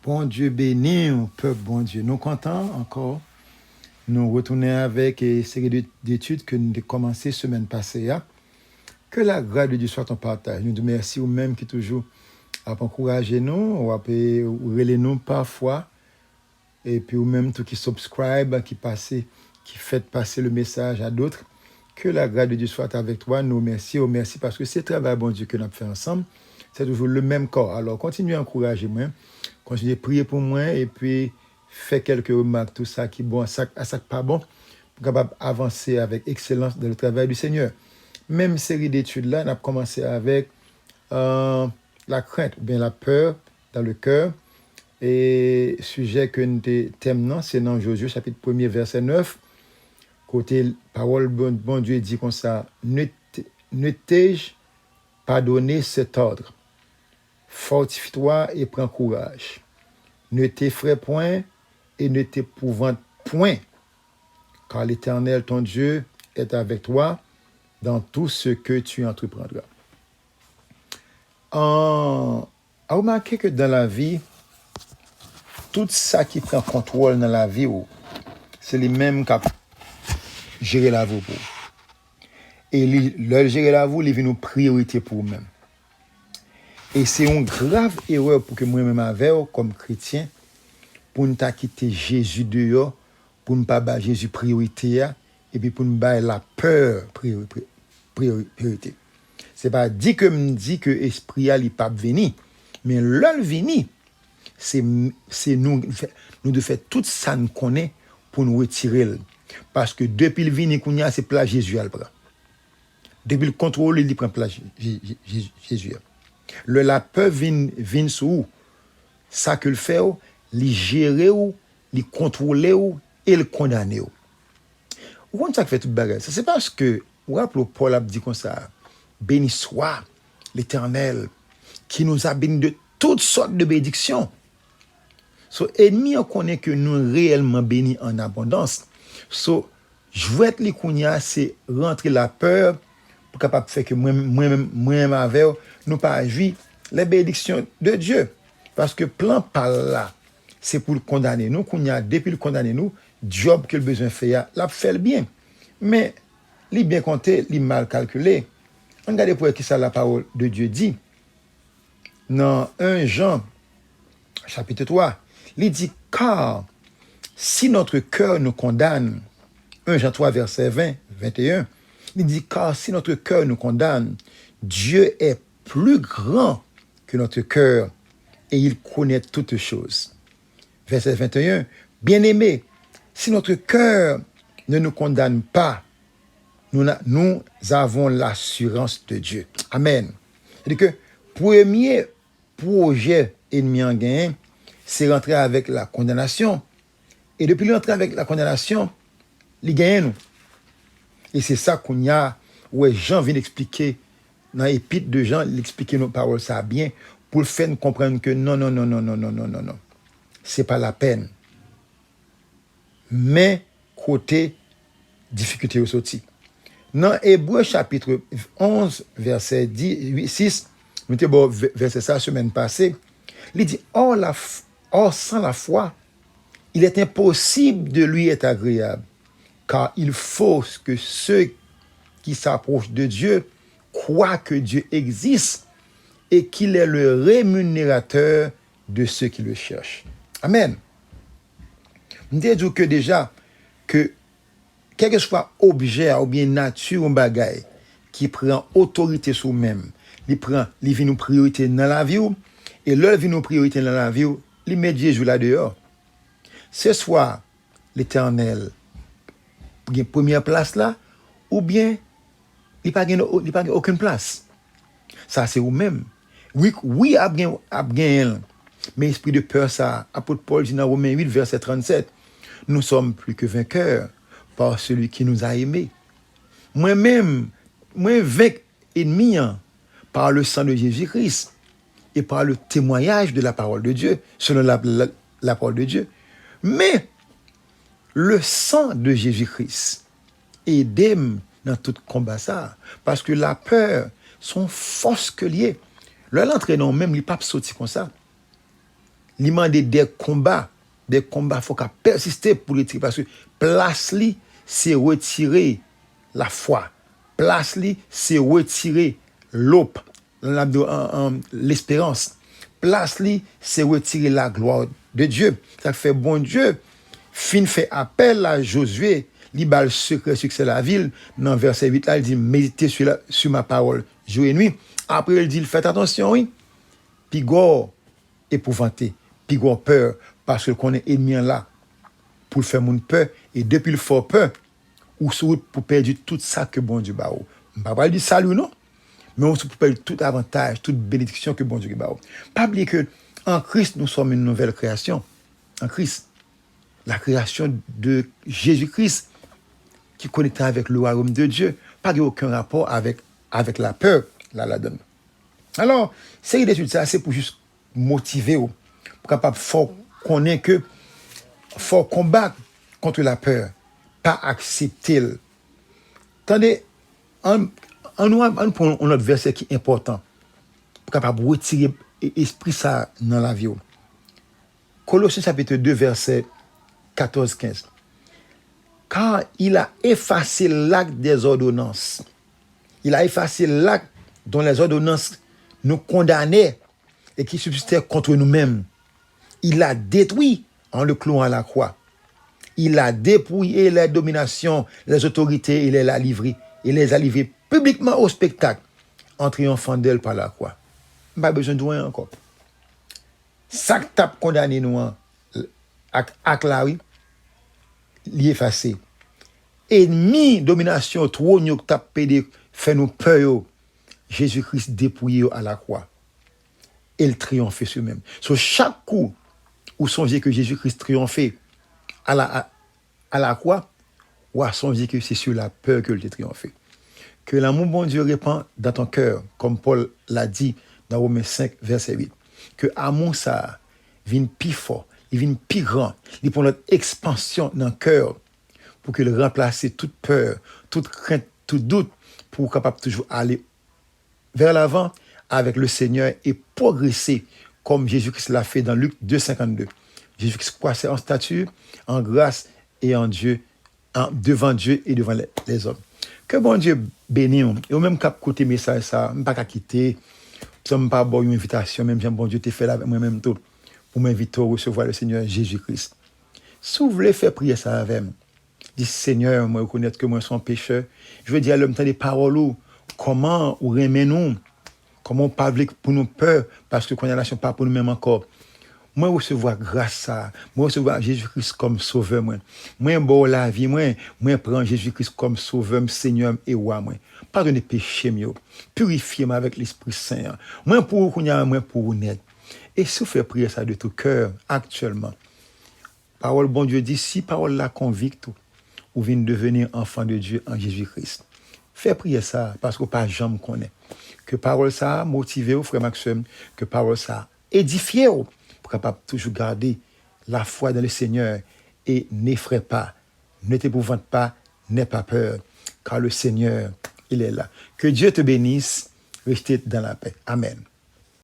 Bon Dieu béni, on peuple bon Dieu. Nous contents encore. Nous retournons avec une série d'études que nous avons commencé la semaine passée. Que la grâce de Dieu soit en partage. Nous disons merci aux mêmes qui toujours encouragé nous, ou relais nous parfois, et puis ou même tout qui subscribe, qui fait passer le message à d'autres. Que la grâce de Dieu soit avec toi. Nous merci parce que c'est le travail bon Dieu que nous avons fait ensemble. C'est toujours le même corps. Alors, continuez à encourager moi. Continuez à prier pour moi et puis faites quelques remarques, tout ça qui est bon, ça pas bon, pour capable avancer avec excellence dans le travail du Seigneur. Même série d'études là, on a commencé avec la crainte, ou bien la peur dans le cœur. Et sujet que nous thème, c'est dans Josué chapitre 1er, verset 9. Côté parole, bon Dieu dit comme ça, ne t'ai-je pas donné cet ordre? Fortifie-toi et prends courage. Ne t'effraie point et ne t'épouvante point, car l'Éternel, ton Dieu, est avec toi dans tout ce que tu entreprendras. A remarqué que dans la vie, tout ça qui prend contrôle dans la vie, c'est les mêmes qui gérer la vie. Et le gérer la vie, ils viennent nos priorités pour eux-mêmes. Et c'est une grave erreur pour que moi-même avec comme chrétien, pour ne pas quitter Jésus dehors, pour ne pas battre Jésus priorité, et puis pour ne pas la peur priorité. C'est pas dit que me dit que l'esprit n'est pas venu, mais l'ol venu, c'est nous de faire tout ça nous connaît pour nous retirer. Parce que depuis le venu, c'est place Jésus à le prend. Depuis le contrôle, il prend place Jésus. La peur vient sur ça que le fait, li gérer ou, li contrôler ou et le condamner. Ou quand ça fait tout bagage, c'est parce que Paul a dit comme ça, béni soit l'Éternel qui nous a bénis de toutes sortes de bénédictions. So ennemi on connaît que nous réellement bénis en abondance. So jouer les kounya c'est rentrer la peur pour capable faire que moi-même avec nous pas jouir les bénédictions de Dieu parce que plan par là c'est pour le condamner nous kounya depuis le condamner nous job que le besoin faire l'a fait le bien mais li bien compté li mal calculé. Regardez pour qui ça la parole de Dieu dit dans 1 Jean chapitre 3 il dit car si notre cœur nous condamne 1 Jean 3 verset 21 il dit car si notre cœur nous condamne Dieu est plus grand que notre cœur et il connaît toutes choses. Verset 21 bien-aimés, si notre cœur ne nous condamne pas, nous avons l'assurance de Dieu. Amen. C'est-à-dire que premier projet ennemi en gain, c'est rentrer avec la condamnation. Et depuis rentrer avec la condamnation, il gagne nous. Et c'est ça qu'on y a, où Jean vient d'expliquer, dans l'épître de Jean, il explique nos paroles, ça bien, pour le faire nous comprendre que non. C'est pas la peine. Mais, côté difficulté au sorti. Dans Hébreux chapitre 11, verset 6, nous avons verset ça la semaine passée, il dit, or sans la foi, il est impossible de lui être agréable, car il faut que ceux qui s'approchent de Dieu croient que Dieu existe et qu'il est le rémunérateur de ceux qui le cherchent. Amen. Nous disons que déjà, que quel que soit objet ou bien nature ou bagaille qui prend autorité sur lui-même, il vient nous priorité dans la vie, et l'heure vient nous priorité dans la vie, il met Jésus là dehors. Ce soit l'Éternel, il y a une première place là, ou bien il n'y a pas aucune place. Ça, c'est vous-même. Oui, il y a bien, mais esprit de peur, ça, apôtre Paul dit dans Romains 8, verset 37, nous sommes plus que vainqueurs par celui qui nous a aimés. Moi-même, vainc ennemi par le sang de Jésus-Christ et par le témoignage de la parole de Dieu, selon la parole de Dieu. Mais le sang de Jésus-Christ aide dans tout combat ça, parce que la peur, son force que liée. L'entraînement même, il ne peut pas sortir comme ça. il demande des combats, faut qu'à persister pour les tirer parce que place li c'est retirer la foi. Place li c'est retirer l'hope, l'espérance. Place li c'est retirer la gloire de Dieu. Ça fait bon Dieu fin fait appel à Josué, li bal secret succès la ville dans verset 8 là il dit méditez sur ma parole jour et nuit. Après il dit faites attention oui. Pigor épouvanté, pigor peur parce que qu'on est ennemi là pour faire mon peur et depuis le fort peur ou sur route pour perdre tout ça que bon Dieu ba ou. Pas du salut non, mais on pour perdre tout avantage, toute bénédiction que bon Dieu ba ou. Pas oublier que en Christ nous sommes une nouvelle création. En Christ la création de Jésus-Christ qui connecte avec le royaume de Dieu, pas aucun rapport avec la peur, la donne. Alors, série d'études, ça, c'est pour juste motiver, pour capable fort connaître que, fort combattre contre la peur, pas accepter. Attendez, on prend un autre verset qui est important, pour capable retirer l'esprit ça dans la vie. Colossiens chapitre 2, verset 14-15. Car il a effacé l'acte des ordonnances. Il a effacé l'acte dont les ordonnances nous condamnaient et qui subsistait contre nous-mêmes. Il a détruit en le clouant à la croix. Il a dépouillé les dominations, les autorités, et les a livrées publiquement au spectacle en triomphant d'elle par la croix. Pas besoin de rien encore. Ça que t'as condamné nous à la oui, l'y effacer. Ennemi, domination, trop nous t'a pédé, fait nous peur. Jésus-Christ dépouillé à la croix. Et il triomphait sur lui-même. Sur chaque coup où songeait que Jésus-Christ triomphait à la croix, ou à songer que c'est sur la peur que il a triomphé. Que l'amour bon Dieu répand dans ton cœur, comme Paul l'a dit dans Romains 5, verset 8. Que l'amour ça vienne plus fort, il vienne plus grand, il prend notre expansion dans le cœur pour qu'il remplace toute peur, toute crainte, tout doute, pour capable toujours aller vers l'avant avec le Seigneur et progresser comme Jésus-Christ l'a fait dans Luc 2,52. Jésus-Christ croissait en stature, en grâce et en Dieu, devant Dieu et devant les hommes. Que bon Dieu bénisse. Et au même cap côté message ça, je ne pas quitter, je ne pas avoir une invitation, même si bon Dieu t'a fait avec moi-même tout, pour m'inviter à recevoir le Seigneur Jésus-Christ. Si vous voulez faire prier ça avec moi, dis Seigneur, moi reconnaître que moi je suis un pécheur. Je veux dire à l'homme des paroles, comment ou remet nous, comment on parle pour nous peur, parce que condamnation pas pour nous-mêmes encore. Moi recevoir grâce à, moi recevoir Jésus-Christ comme sauveur moi. Moi bon la vie moi prendre Jésus-Christ comme sauveur, Seigneur et roi moi. Pardonnez péché mieux. Purifiez-moi avec l'Esprit Saint. Moi pour honnête. Et si vous faites prier ça de tout cœur actuellement. Parole bon Dieu dit si parole la convicte ou vient devenir enfant de Dieu en Jésus-Christ. Fais prier ça parce que pas jamais connaît. Que parole ça motive frère Maxime, que parole ça édifie pour capable toujours garder la foi dans le Seigneur et n'effraie pas, ne t'épouvante pas, n'aie pas peur, car le Seigneur, il est là. Que Dieu te bénisse, restez dans la paix. Amen.